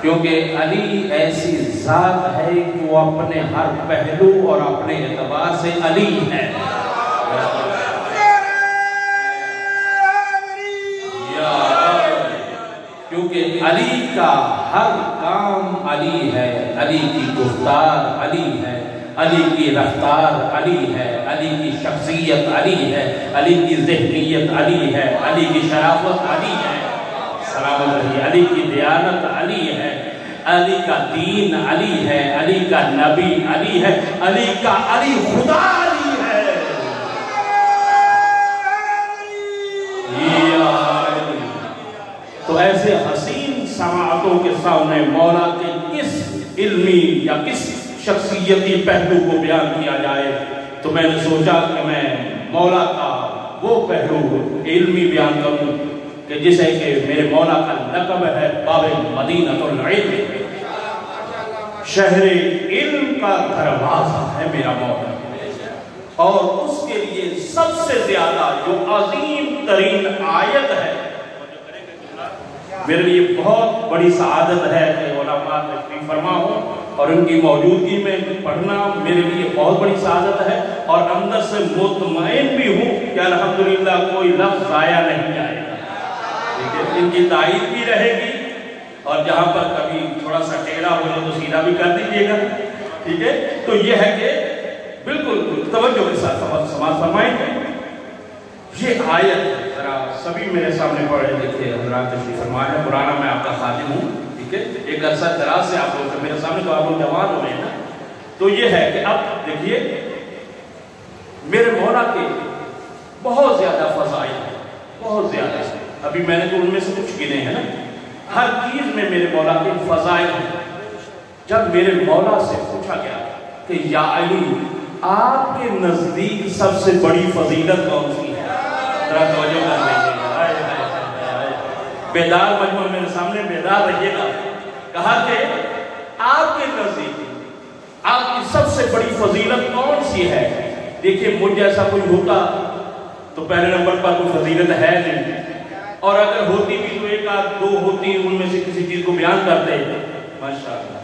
کیونکہ علی ایسی ذات ہے کہ وہ اپنے ہر پہلو اور اپنے اعتبار سے علی ہے. کیونکہ علی کا ہر کام علی ہے، علی کی گفتار علی ہے، علی کی رفتار علی ہے، علی کی شخصیت علی ہے، علی کی ذہنیت علی ہے، علی کی شرافت علی ہے، سلامت رہی، علی کی دیانت علی ہے، علی کا دین علی ہے، علی کا نبی علی ہے، علی کا علی خدا علی ہے. تو ایسے حسین سماعتوں کے سامنے مولا کے کس علمی یا کس شخصیتی پہلو کو بیان کیا جائے، تو میں نے سوچا کہ میں مولا کا وہ پہلو علمی بیان کروں کہ جسے کہ میرے مولا کا لقب ہے باب مدینۃ العلم، شہر علم کا دروازہ ہے میرا مولا. اور اس کے لیے سب سے زیادہ جو عظیم ترین آیت ہے، میرے لیے بہت بڑی سعادت ہے کہ علماء تشریف فرما ہوں اور ان کی موجودگی میں پڑھنا میرے لیے بہت بڑی سعادت ہے، اور اندر سے مطمئن بھی ہوں کہ الحمدللہ کوئی لفظ ضائع نہیں جائے گا. ٹھیک ہے، ان کی تائید بھی رہے گی، اور جہاں پر کبھی تھوڑا سا ٹیڑھا ہو جائے تو سیدھا بھی کر دیجیے گا. ٹھیک ہے، تو یہ ہے کہ بالکل توجہ کے ساتھ سماعت فرمائیں. یہ آیت ذرا سبھی میرے سامنے پڑھے لکھے حضرات تشریف فرما ہے. قرآن میں آپ کا خادم ہوں، ٹھیک ہے، ایک عرصہ دراز سے آپ لوگ میرے سامنے، تو آپ لوگ جوان ہوئے ہیں نا. تو یہ ہے کہ اب دیکھیے میرے مولا کے بہت زیادہ فضائل ہیں، بہت زیادہ. ابھی میں نے تو ان میں سے کچھ گنے ہیں نا. ہر چیز میں میرے مولا کے فضائل ہیں. جب میرے مولا سے پوچھا گیا کہ یا علی آپ کے نزدیک سب سے بڑی فضیلت کون سی ہے، ذرا توجہ کر لیجیے. بیدار مجموعہ میرے سامنے بیدار رہیے گا. کہا کہ آپ کے نزدیک آپ کی سب سے بڑی فضیلت کون سی ہے. دیکھیے مجھ جیسا کوئی ہوتا تو پہلے نمبر پر کوئی فضیلت ہے نہیں، اور اگر ہوتی بھی تو ایک آدھ دو ہوتی، ان میں سے کسی چیز کو بیان کرتے ماشاءاللہ.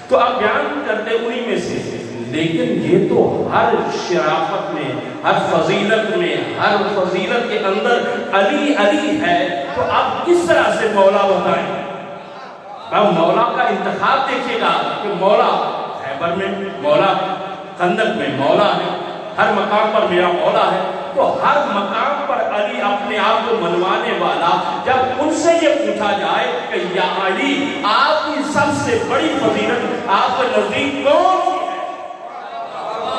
تو آپ بیان کرتے انہی میں سے، لیکن یہ تو ہر شرافت میں، ہر فضیلت میں، ہر فضیلت کے اندر علی علی ہے. تو آپ کس طرح سے مولا بتائیں؟ اب مولا کا انتخاب دیکھیے گا کہ مولا خیبر میں مولا، خندق میں مولا ہے، ہر مقام پر میرا مولا ہے. تو ہر مقام پر علی اپنے آپ کو منوانے والا، جب ان سے یہ پوچھا جائے کہ یا علی آپ کی سب سے بڑی فضیلت آپ کے نزدیک کون سی ہے،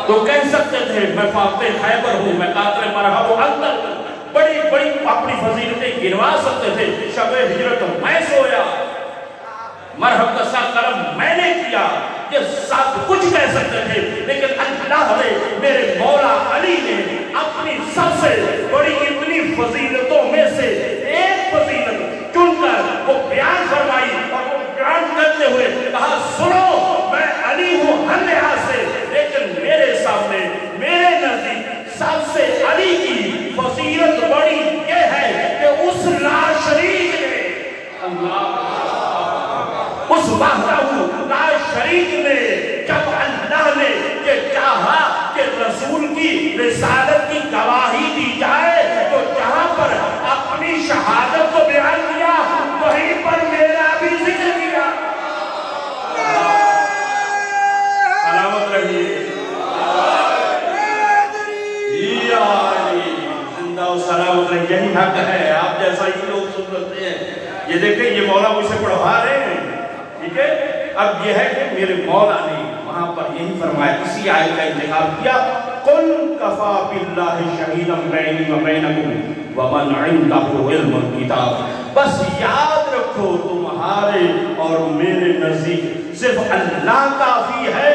تو کہہ سکتے تھے میں فاتح خیبر ہوں، میں قاتل مرحب و اندر. بڑی بڑی اپنی فضیلتیں گنوا سکتے تھے. شب ہجرت میں سویا، مرحب کا سا کرم میں نے کیا، یہ سب کچھ کہہ سکتے تھے. لیکن اللہ نے میرے مولا علی نے اپنی سب سے بڑی اتنی فضیلتوں میں سے ایک فضیلت چن کر وہ بیان فرمائی، اور وہ بیان کرتے ہوئے کہا سنو میں علی ہوں ہر لحاظ سے، لیکن میرے سامنے میرے نزدیک سب سے علی کی فضیلت بڑی یہ ہے کہ اس لا شریک نے، اس وحدہ لا شریک نے جب اللہ نے یہ چاہا کہ رسول کی رسالت کی گواہی دی جائے، تو جہاں پر اپنی شہادت کو بیان کیا وہیں پر میرا بھی ذکر کیا. سلامت رہیے. زندہ و سلامت رہیے. یہی حق ہے، آپ جیسا ہی لوگ سن رہتے ہیں. یہ دیکھیں یہ مولا مجھ سے پڑھوا رہے ہیں. ٹھیک ہے، اب یہ ہے کہ میرے مولا نے وہاں پر یہی فرمایا، اسی آیت کا انتخاب کیا، قُلْ كَفَى بِاللَّهِ شَهِيدًا بَيْنِي وَبَيْنَكُمْ وَمَنْ عِنْدَهُ عِلْمُ الْكِتَابِ. بس یاد رکھو تمہارے اور میرے نزدیک صرف اللہ کافی ہے